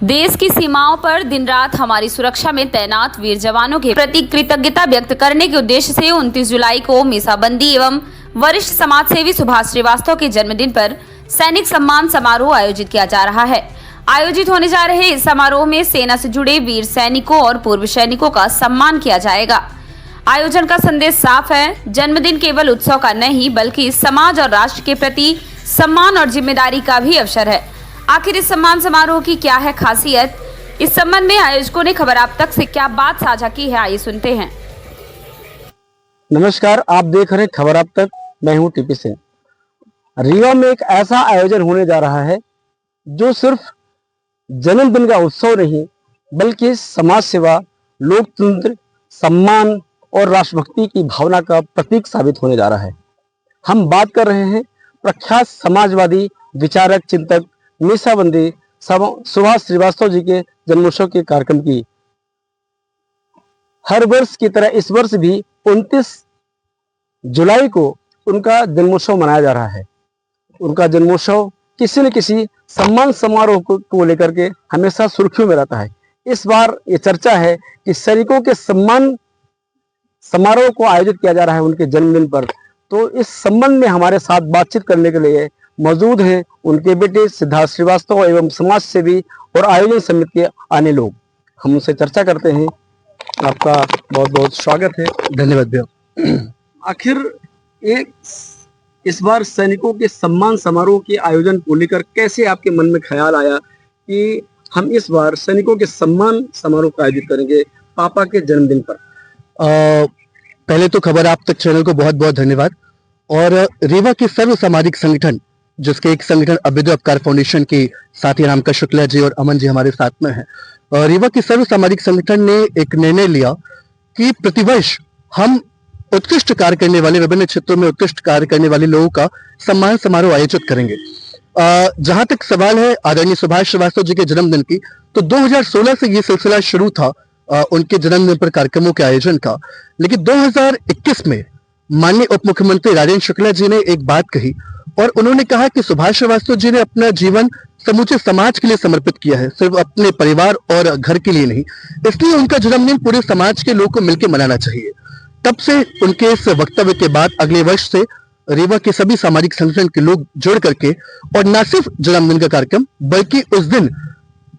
देश की सीमाओं पर दिन रात हमारी सुरक्षा में तैनात वीर जवानों के प्रति कृतज्ञता व्यक्त करने के उद्देश्य से 29 जुलाई को मीसाबंदी एवं वरिष्ठ समाज सेवी सुभाष श्रीवास्तव के जन्मदिन पर सैनिक सम्मान समारोह आयोजित किया जा रहा है। आयोजित होने जा रहे इस समारोह में सेना से जुड़े वीर सैनिकों और पूर्व सैनिकों का सम्मान किया जाएगा। आयोजन का संदेश साफ है, जन्मदिन केवल उत्सव का नहीं बल्कि समाज और राष्ट्र के प्रति सम्मान और जिम्मेदारी का भी अवसर है। आखिर इस सम्मान समारोह की क्या है खासियत, इस संबंध में आयोजकों ने खबर आप तक से क्या बात साझा की है, आइए सुनते हैं। नमस्कार, आप देख रहे हैं खबर आप तक। मैं हूं टीपी सिंह। रीवा में एक ऐसा आयोजन होने जा रहा है जो सिर्फ जन्मदिन का उत्सव नहीं बल्कि समाज सेवा, लोकतंत्र, सम्मान और राष्ट्रभक्ति की भावना का प्रतीक साबित होने जा रहा है। हम बात कर रहे हैं प्रख्यात समाजवादी विचारक, चिंतक मीसाबंदी सुभाष श्रीवास्तव जी के जन्मोत्सव के कार्यक्रम की। हर वर्ष की तरह इस वर्ष भी 29 जुलाई को उनका जन्मोत्सव मनाया जा रहा है। उनका जन्मोत्सव किसी न किसी सम्मान समारोह को लेकर के हमेशा सुर्खियों में रहता है। इस बार ये चर्चा है कि सैनिकों के सम्मान समारोह को आयोजित किया जा रहा है उनके जन्मदिन पर। तो इस संबंध में हमारे साथ बातचीत करने के लिए मौजूद हैं उनके बेटे सिद्धार्थ श्रीवास्तव एवं समाज सेवी और आयोजन समिति के अन्य लोग। हम उनसे चर्चा करते हैं। आपका बहुत बहुत स्वागत है। धन्यवाद भैया। आखिर इस बार सैनिकों के सम्मान समारोह के आयोजन को लेकर कैसे आपके मन में ख्याल आया कि हम इस बार सैनिकों के सम्मान समारोह का आयोजित करेंगे पापा के जन्मदिन पर? पहले तो खबर आप तक चैनल को बहुत बहुत धन्यवाद। और रीवा के सर्व सामाजिक संगठन, जिसके एक संगठन अभ्युदय उपकार फाउंडेशन के साथी रामका शुक्ला जी और अमन जी हमारे साथ में हैं। रीवा के सर्व सामाजिक संगठन ने एक निर्णय लिया कि प्रतिवर्ष हम उत्कृष्ट कार्य करने वाले, विभिन्न क्षेत्रों में उत्कृष्ट कार्य करने वाले लोगों का सम्मान समारोह आयोजित करेंगे। जहां तक सवाल है आदरणीय सुभाष श्रीवास्तव जी के जन्मदिन की, तो 2016 से ये सिलसिला शुरू था उनके जन्मदिन पर कार्यक्रमों के आयोजन का। लेकिन 2021 में माननीय उप मुख्यमंत्री राजेंद्र शुक्ला जी ने एक बात कही और उन्होंने कहा कि सुभाष श्रीवास्तव जी ने अपना जीवन समूचे समाज के लिए समर्पित किया है, सिर्फ अपने परिवार और घर के लिए नहीं। इसलिए उनका जन्मदिन पूरे समाज के लोगों को मिलकर मनाना चाहिए। तब से उनके इस वक्तव्य के बाद अगले वर्ष से रीवा के सभी सामाजिक संगठन के लोग जुड़ करके और न सिर्फ जन्मदिन का कार्यक्रम बल्कि उस दिन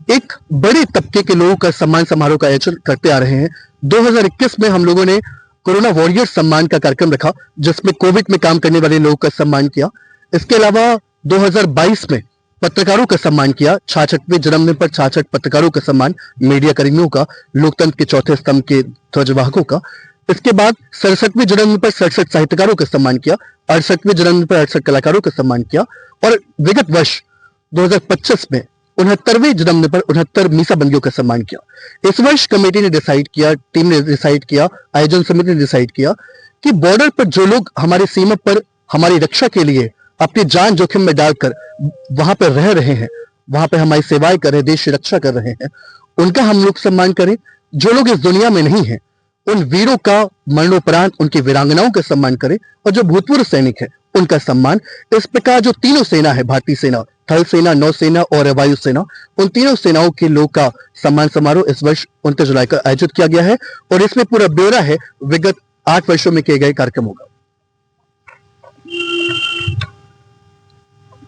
एक बड़े तबके के लोगों का सम्मान समारोह का आयोजन करते आ रहे हैं। 2021 में हम लोगों ने कोरोना वॉरियर सम्मान का कार्यक्रम रखा, जिसमें कोविड में काम करने वाले लोगों का सम्मान किया। इसके अलावा 2022 में पत्रकारों का सम्मान किया। 66वें जन्मदिन पर 66 पत्रकारों का सम्मान, मीडिया कर्मियों का, लोकतंत्र के चौथे स्तंभ के ध्वजवाहकों का। इसके बाद 67वें जन्मदिन पर 67 साहित्यकारों का सम्मान किया। 68वें जन्मदिन पर 68 कलाकारों का सम्मान किया। और विगत वर्ष 2025 में 69वें जन्मदिन पर 69 मीसाबंदियों का सम्मान किया। इस वर्ष कमेटी ने डिसाइड किया, टीम ने डिसाइड किया, आयोजन समिति ने डिसाइड किया कि बॉर्डर पर जो लोग हमारी सीमा पर हमारी रक्षा के लिए अपनी जान जोखिम में डालकर वहां पर रह रहे हैं, वहां पर हमारी सेवाएं कर रहे हैं, देश की रक्षा कर रहे हैं, उनका हम लोग सम्मान करें। जो लोग इस दुनिया में नहीं है उन वीरों का मरणोपरांत उनकी वीरांगनाओं का सम्मान करें और जो भूतपूर्व सैनिक है उनका सम्मान। इस प्रकार जो तीनों सेना है, भारतीय सेना, थल सेना, नौसेना और वायुसेना, उन तीनों सेनाओं के लोग का सम्मान समारोह इस वर्ष 29 जुलाई को आयोजित किया गया है। और इसमें पूरा ब्यौरा है विगत 8 वर्षों में किए गए कार्यक्रमों का।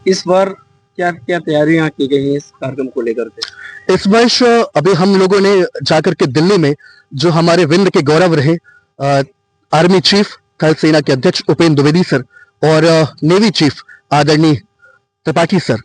इस बार क्या क्या तैयारियां की गई हैं इस कार्यक्रम को लेकर के? इस वर्ष अभी हम लोगों ने जाकर के दिल्ली में जो हमारे विंध्य के गौरव रहे आर्मी चीफ थल सेना के अध्यक्ष उपेंद्र द्विवेदी सर और नेवी चीफ आदरणीय त्रिपाठी सर,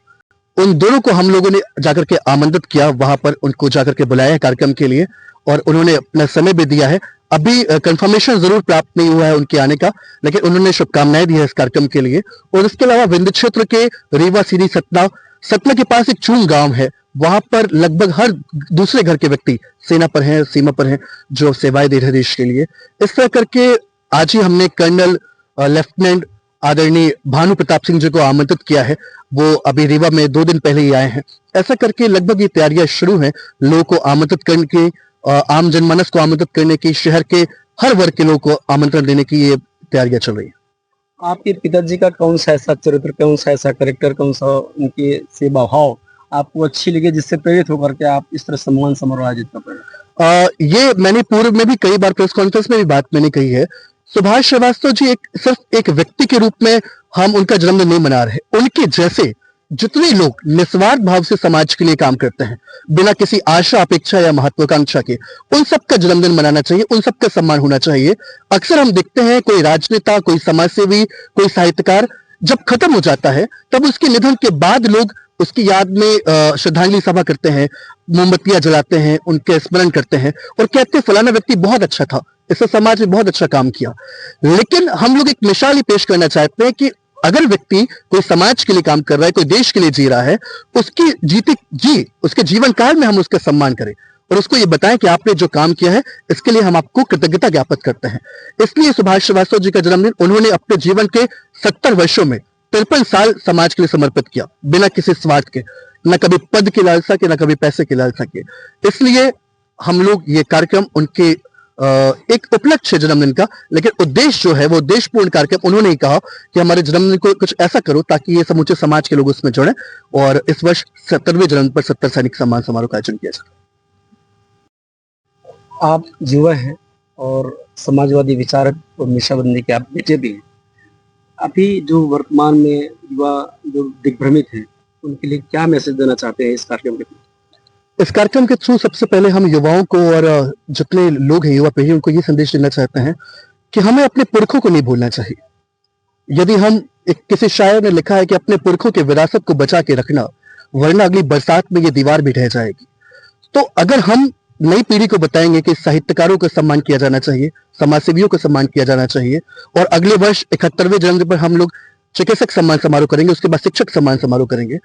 उन दोनों को हम लोगों ने जाकर के आमंत्रित किया। वहां पर उनको जाकर के बुलाया है कार्यक्रम के लिए और उन्होंने अपना समय भी दिया है। अभी कंफर्मेशन जरूर प्राप्त नहीं हुआ है उनके आने का, लेकिन उन्होंने शुभकामनाएं दी है इस कार्यक्रम के लिए। और इसके अलावा विंध्य क्षेत्र के रीवा, सीधी, सतना के पास एक चूंग गांव है, वहां पर लगभग हर दूसरे घर के व्यक्ति सेना पर हैं, सीमा पर हैं, जो सेवाएं दे रहे हैं देश के लिए। इस तरह करके आज ही हमने कर्नल लेफ्टिनेंट आदरणीय भानु प्रताप सिंह जी को आमंत्रित किया है। वो अभी रीवा में 2 दिन पहले ही आए हैं। ऐसा करके लगभग ये तैयारियां शुरू हैं, लोगों को आमंत्रित करने की, आम जनमानस को आमंत्रित करने की, शहर के हर वर्ग के लोगों को आमंत्रण देने की ये तैयारियां चल रही है। आपके पिताजी का कौन सा ऐसा चरित्र, कौन सा ऐसा कैरेक्टर, कौन सा उनकी सेवा भाव आपको अच्छी लगी, जिससे प्रेरित होकर के आप इस तरह सम्मान समारोह आयोजित कर रहे हैं? ये मैंने पूर्व में भी कई बार प्रेस कॉन्फ्रेंस में भी बात मैंने कही है। सुभाष श्रीवास्तव जी सिर्फ एक व्यक्ति के रूप में हम उनका जन्मदिन नहीं मना रहे, उनके जैसे जितने लोग निस्वार्थ भाव से समाज के लिए काम करते हैं, बिना किसी आशा अपेक्षा या महत्वाकांक्षा के, उन सबका जन्मदिन मनाना चाहिए, उन सबका सम्मान होना चाहिए। अक्सर हम देखते हैं कोई राजनेता, कोई समाजसेवी, कोई साहित्यकार जब खत्म हो जाता है तब उसके निधन के बाद लोग उसकी याद में श्रद्धांजलि सभा करते हैं, मोमबत्तियां जलाते हैं, उनके स्मरण करते हैं और कहते हैं फलाना व्यक्ति बहुत अच्छा था, इसने समाज में बहुत अच्छा काम किया। लेकिन हम लोग एक मिसाल ही पेश करना चाहते हैं कि अगर व्यक्ति कोई समाज के लिए काम कर रहा है, कोई देश के लिए जी रहा है, उसके जीवन काल में हम उसका सम्मान करें और उसको ये बताएं कि आपने जो काम किया है इसके लिए हम आपको कृतज्ञता ज्ञापित करते हैं। इसलिए सुभाष श्रीवास्तव जी का जन्मदिन उन्होंने अपने जीवन के 70 वर्षों में 53 साल समाज के लिए समर्पित किया, बिना किसी स्वार्थ के, न कभी पद की लालसा के, न कभी पैसे की लालसा के। इसलिए हम लोग ये कार्यक्रम उनके एक उपलक्ष्य जन्मदिन का, लेकिन उद्देश्य जो है वो उद्देश्यपूर्ण कार्यक्रम, उन्होंने ही कहा कि हमारे जन्मदिन को कुछ ऐसा करो ताकि ये समूचे समाज के लोग उसमें जुड़े और इस वर्ष 70वें जन्मदिन पर 70 सैनिक सम्मान समारोह का आयोजन किया जाए। आप युवा हैं और समाजवादी विचारक और मीसाबंदी के आप बेटे भी हैं। अभी जो वर्तमान में युवा जो दिग्भ्रमित हैं, उनके लिए क्या मैसेज देना चाहते हैं इस कार्यक्रम के? इस कार्यक्रम के थ्रू सबसे पहले हम युवाओं को और जितने लोग हैं, युवा पीढ़ी, उनको ये संदेश देना चाहते हैं कि हमें अपने पुरखों को नहीं भूलना चाहिए। यदि हम किसी शायर ने लिखा है कि अपने पुरखों की विरासत को बचा के रखना, वरना अगली बरसात में ये दीवार भी ढह जाएगी। तो अगर हम नई पीढ़ी को बताएंगे कि साहित्यकारों का सम्मान किया जाना चाहिए, समाजसेवियों का सम्मान किया जाना चाहिए और अगले वर्ष 71वें जन्मदिन पर हम लोग चिकित्सक सम्मान समारोह करेंगे, उसके बाद शिक्षक सम्मान समारोह करेंगे,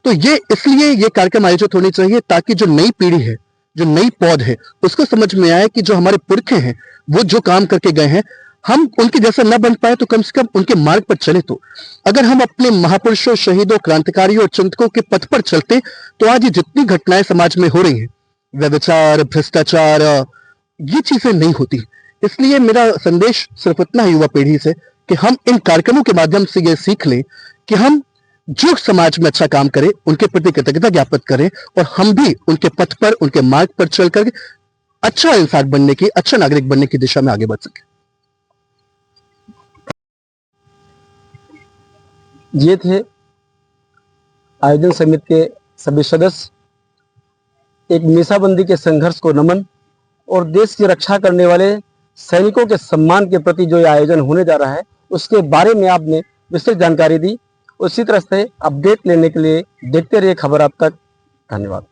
तो ये इसलिए ये कार्यक्रम आयोजित होने चाहिए ताकि जो नई पीढ़ी है, जो नई पौध है, उसको समझ में आए कि जो हमारे पुरखे हैं वो जो काम करके गए हैं, हम उनके जैसा न बन पाए तो कम से कम उनके मार्ग पर चले। तो अगर हम अपने महापुरुषों, शहीदों, क्रांतिकारियों और चिंतकों के पथ पर चलते तो आज ये जितनी घटनाएं समाज में हो रही हैं, व्यभिचार, भ्रष्टाचार, ये चीजें नहीं होती। इसलिए मेरा संदेश सिर्फ इतना है युवा पीढ़ी से कि हम इन कार्यक्रमों के माध्यम से ये सीख लें कि हम जो समाज में अच्छा काम करें उनके प्रति कृतज्ञता ज्ञापित करें और हम भी उनके पथ पर, उनके मार्ग पर चलकर अच्छा इंसान बनने की, अच्छा नागरिक बनने की दिशा में आगे बढ़ सके। ये थे आयोजन समिति के सभी सदस्य। एक मीसाबंदी के संघर्ष को नमन और देश की रक्षा करने वाले सैनिकों के सम्मान के प्रति जो ये आयोजन होने जा रहा है उसके बारे में आपने विस्तृत जानकारी दी। उसी तरह से अपडेट लेने के लिए देखते रहिए खबर अब तक। धन्यवाद।